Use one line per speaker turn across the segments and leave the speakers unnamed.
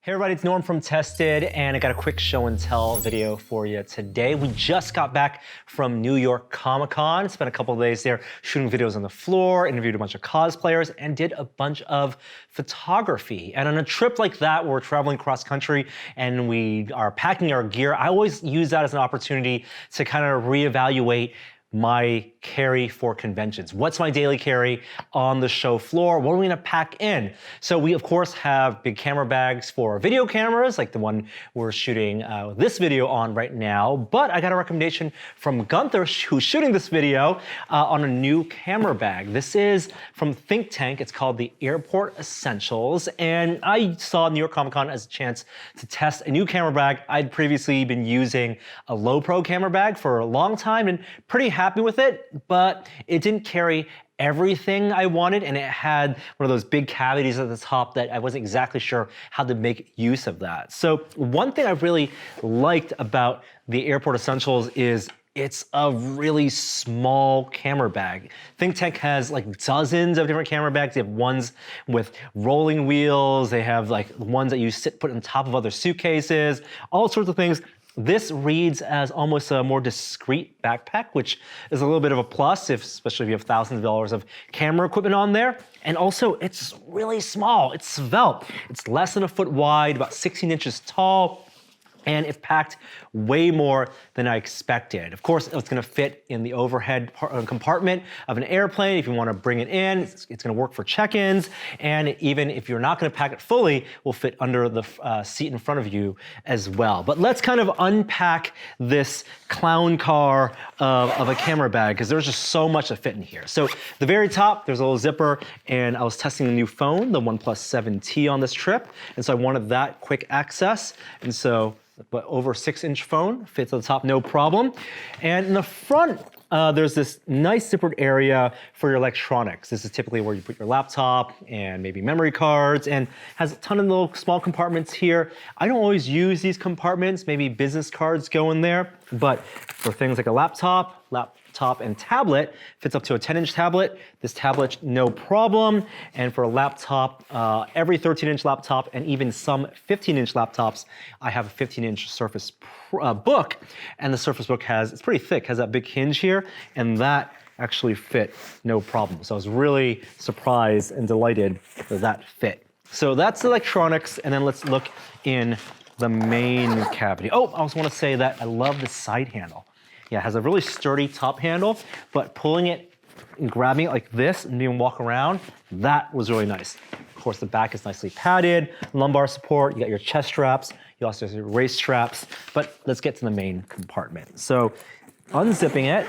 Hey everybody, it's Norm from Tested, and I got a quick show and tell video for you today. We just got back from New York Comic-Con, spent a couple of days there shooting videos on the floor, interviewed a bunch of cosplayers, and did a bunch of photography. And on a trip like that, where we're traveling cross country and we are packing our gear, I always use that as an opportunity to kind of reevaluate my carry for conventions. What's my daily carry on the show floor? What are we gonna pack in? So we of course have big camera bags for video cameras, like the one we're shooting this video on right now, but I got a recommendation from Gunther, who's shooting this video, on a new camera bag. This is from ThinkTank. It's called the Airport Essentials, and I saw New York Comic Con as a chance to test a new camera bag. I'd previously been using a low pro camera bag for a long time and pretty happy with it, but it didn't carry everything I wanted, and it had one of those big cavities at the top that I wasn't exactly sure how to make use of that. So one thing I really liked about the Airport Essentials is it's a really small camera bag. ThinkTank has like dozens of different camera bags. They have ones with rolling wheels. They have like ones that you put on top of other suitcases, all sorts of things. This reads as almost a more discreet backpack, which is a little bit of a plus, especially if you have thousands of dollars of camera equipment on there. And also, it's really small. It's svelte. It's less than a foot wide, about 16 inches tall, and it packed way more than I expected. Of course, it's gonna fit in the overhead compartment of an airplane. If you wanna bring it in, it's gonna work for check-ins, and even if you're not gonna pack it fully, it will fit under the seat in front of you as well. But let's kind of unpack this clown car of a camera bag, because there's just so much to fit in here. So the very top, there's a little zipper, and I was testing the new phone, the OnePlus 7T on this trip, and so I wanted that quick access, and so but over 6-inch phone, fits at the top, no problem. And in the front, there's this nice zippered area for your electronics. This is typically where you put your laptop and maybe memory cards, and has a ton of little small compartments here. I don't always use these compartments, maybe business cards go in there, but for things like a laptop and tablet, fits up to a 10-inch tablet. This tablet, no problem. And for a laptop, every 13-inch laptop and even some 15-inch laptops, I have a 15-inch Surface Book, and the Surface Book it's pretty thick, has that big hinge here, and that actually fit no problem. So I was really surprised and delighted that fit. So that's electronics, and then let's look in the main cavity. Oh, I also want to say that I love the side handle. Yeah, it has a really sturdy top handle, but pulling it and grabbing it like this and being walk around, that was really nice. Of course, the back is nicely padded, lumbar support, you got your chest straps, you also have your waist straps, but let's get to the main compartment. So unzipping it,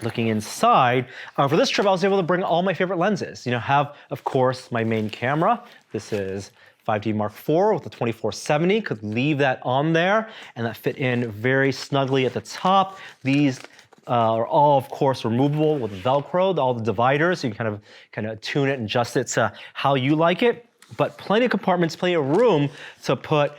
looking inside, for this trip I was able to bring all my favorite lenses. Have, of course, my main camera. This is 5D Mark IV with the 2470, could leave that on there, and that fit in very snugly at the top. These are all, of course, removable with Velcro, all the dividers, so you can kind of tune it and adjust it to how you like it. But plenty of compartments, plenty of room to put,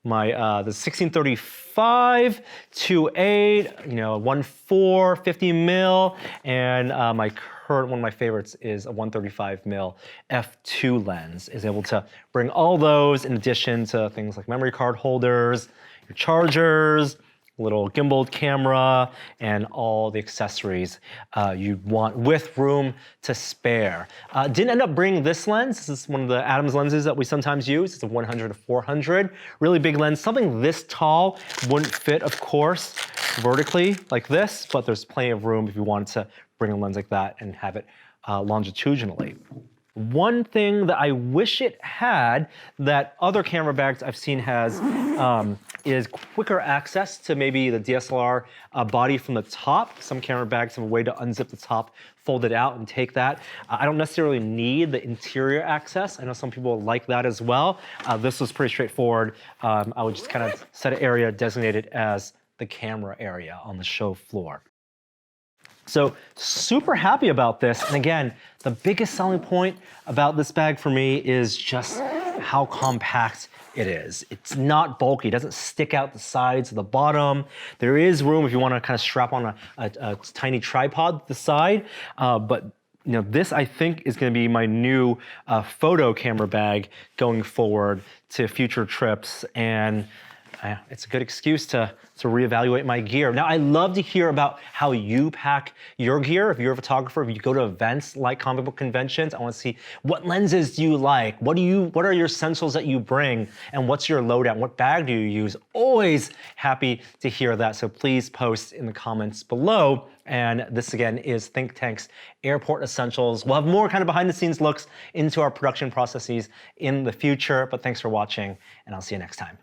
my the 1635, 2.8, 1.4, 50 mil, and my one of my favorites is a 135 mil f2 lens. Is able to bring all those in addition to things like memory card holders, your chargers, little gimbal camera, and all the accessories you want with room to spare. Didn't end up bringing this lens. This is one of the Adams lenses that we sometimes use. It's a 100 to 400, really big lens. Something this tall wouldn't fit, of course, vertically like this, but there's plenty of room if you wanted to bring a lens like that and have it longitudinally. One thing that I wish it had that other camera bags I've seen has is quicker access to maybe the DSLR body from the top. Some camera bags have a way to unzip the top, fold it out, and take that. I don't necessarily need the interior access. I know some people like that as well. This was pretty straightforward. I would just kind of set an area designated as the camera area on the show floor. So super happy about this. And again, the biggest selling point about this bag for me is just how compact it is. It's not bulky, it doesn't stick out the sides or the bottom. There is room if you want to kind of strap on a tiny tripod to the side, but This I think is going to be my new photo camera bag going forward to future trips, and it's a good excuse to reevaluate my gear. Now, I love to hear about how you pack your gear. If you're a photographer, if you go to events like comic book conventions, I want to see what lenses do you like? What are your essentials that you bring? And what's your loadout? What bag do you use? Always happy to hear that. So please post in the comments below. And this again is ThinkTank's Airport Essentials. We'll have more kind of behind the scenes looks into our production processes in the future, but thanks for watching, and I'll see you next time.